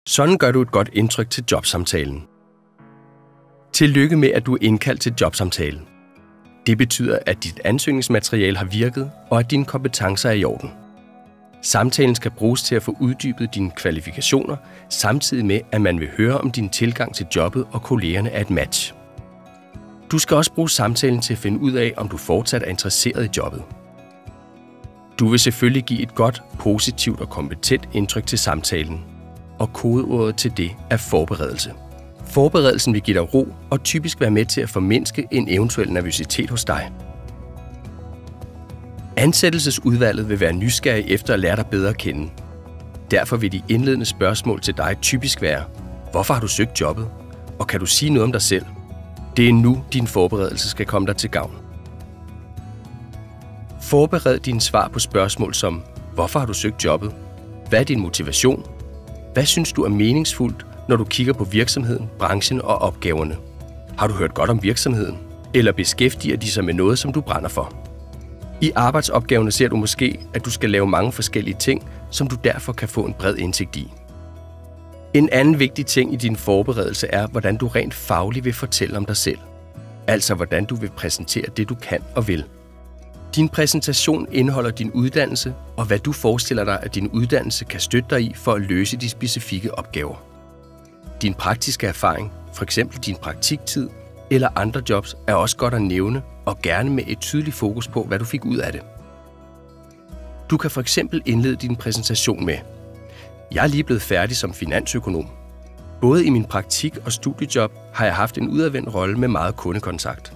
Sådan gør du et godt indtryk til jobsamtalen. Tillykke med, at du er indkaldt til jobsamtalen. Det betyder, at dit ansøgningsmateriale har virket, og at dine kompetencer er i orden. Samtalen skal bruges til at få uddybet dine kvalifikationer, samtidig med, at man vil høre om din tilgang til jobbet og kollegerne er et match. Du skal også bruge samtalen til at finde ud af, om du fortsat er interesseret i jobbet. Du vil selvfølgelig give et godt, positivt og kompetent indtryk til samtalen, og kodeordet til det er forberedelse. Forberedelsen vil give dig ro og typisk være med til at formindske en eventuel nervøsitet hos dig. Ansættelsesudvalget vil være nysgerrig efter at lære dig bedre at kende. Derfor vil de indledende spørgsmål til dig typisk være: hvorfor har du søgt jobbet? Og kan du sige noget om dig selv? Det er nu, din forberedelse skal komme dig til gavn. Forbered dine svar på spørgsmål som: hvorfor har du søgt jobbet? Hvad er din motivation? Hvad synes du er meningsfuldt, når du kigger på virksomheden, branchen og opgaverne? Har du hørt godt om virksomheden? Eller beskæftiger de sig med noget, som du brænder for? I arbejdsopgaverne ser du måske, at du skal lave mange forskellige ting, som du derfor kan få en bred indsigt i. En anden vigtig ting i din forberedelse er, hvordan du rent fagligt vil fortælle om dig selv. Altså hvordan du vil præsentere det, du kan og vil. Din præsentation indeholder din uddannelse, og hvad du forestiller dig, at din uddannelse kan støtte dig i for at løse de specifikke opgaver. Din praktiske erfaring, f.eks. din praktiktid eller andre jobs, er også godt at nævne, og gerne med et tydeligt fokus på, hvad du fik ud af det. Du kan f.eks. indlede din præsentation med: jeg er lige blevet færdig som finansøkonom. Både i min praktik og studiejob har jeg haft en udadvendt rolle med meget kundekontakt.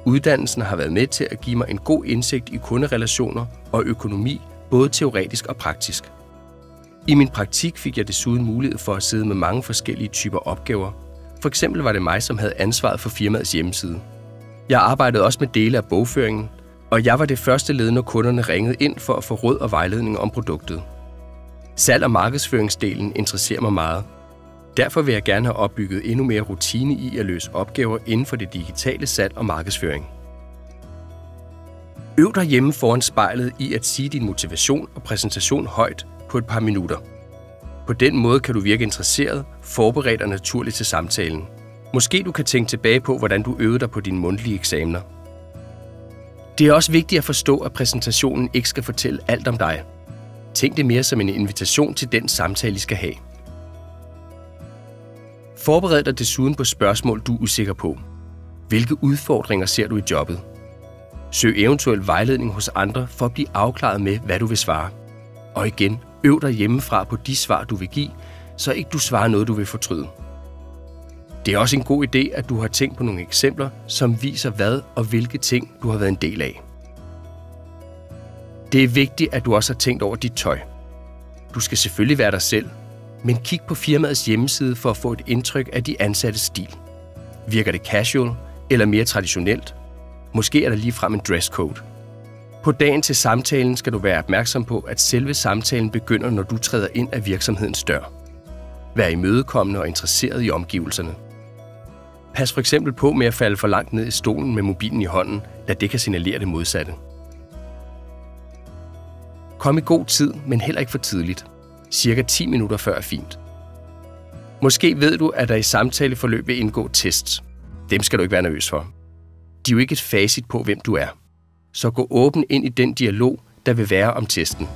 Uddannelsen har været med til at give mig en god indsigt i kunderelationer og økonomi, både teoretisk og praktisk. I min praktik fik jeg desuden mulighed for at sidde med mange forskellige typer opgaver. For eksempel var det mig, som havde ansvaret for firmaets hjemmeside. Jeg arbejdede også med dele af bogføringen, og jeg var det første led, når kunderne ringede ind for at få råd og vejledning om produktet. Salg- og markedsføringsdelen interesserer mig meget. Derfor vil jeg gerne have opbygget endnu mere rutine i at løse opgaver inden for det digitale salg og markedsføring. Øv dig hjemme foran spejlet i at sige din motivation og præsentation højt på et par minutter. På den måde kan du virke interesseret, forberedt og naturligt til samtalen. Måske du kan tænke tilbage på, hvordan du øvede dig på dine mundtlige eksamener. Det er også vigtigt at forstå, at præsentationen ikke skal fortælle alt om dig. Tænk det mere som en invitation til den samtale, I skal have. Forbered dig desuden på spørgsmål, du er usikker på. Hvilke udfordringer ser du i jobbet? Søg eventuel vejledning hos andre for at blive afklaret med, hvad du vil svare. Og igen, øv dig hjemmefra på de svar, du vil give, så ikke du svarer noget, du vil fortryde. Det er også en god idé, at du har tænkt på nogle eksempler, som viser hvad og hvilke ting, du har været en del af. Det er vigtigt, at du også har tænkt over dit tøj. Du skal selvfølgelig være dig selv, men kig på firmaets hjemmeside for at få et indtryk af de ansattes stil. Virker det casual eller mere traditionelt? Måske er der ligefrem en dresscode. På dagen til samtalen skal du være opmærksom på, at selve samtalen begynder, når du træder ind af virksomhedens dør. Vær imødekommende og interesseret i omgivelserne. Pas for eksempel på med at falde for langt ned i stolen med mobilen i hånden, da det kan signalere det modsatte. Kom i god tid, men heller ikke for tidligt. Cirka 10 minutter før er fint. Måske ved du, at der i samtaleforløb vil indgå tests. Dem skal du ikke være nervøs for. De er jo ikke et facit på, hvem du er. Så gå åben ind i den dialog, der vil være om testen.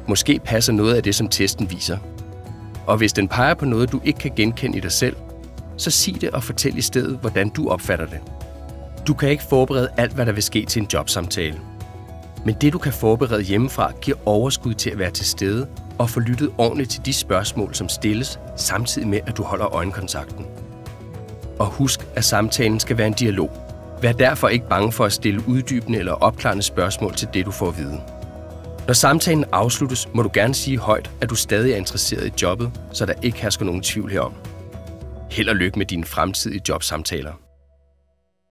Måske passer noget af det, som testen viser. Og hvis den peger på noget, du ikke kan genkende i dig selv, så sig det og fortæl i stedet, hvordan du opfatter det. Du kan ikke forberede alt, hvad der vil ske til en jobsamtale. Men det, du kan forberede hjemmefra, giver overskud til at være til stede og få lyttet ordentligt til de spørgsmål, som stilles, samtidig med, at du holder øjenkontakten. Og husk, at samtalen skal være en dialog. Vær derfor ikke bange for at stille uddybende eller opklarende spørgsmål til det, du får at vide. Når samtalen afsluttes, må du gerne sige højt, at du stadig er interesseret i jobbet, så der ikke hersker nogen tvivl herom. Held og lykke med dine fremtidige jobsamtaler.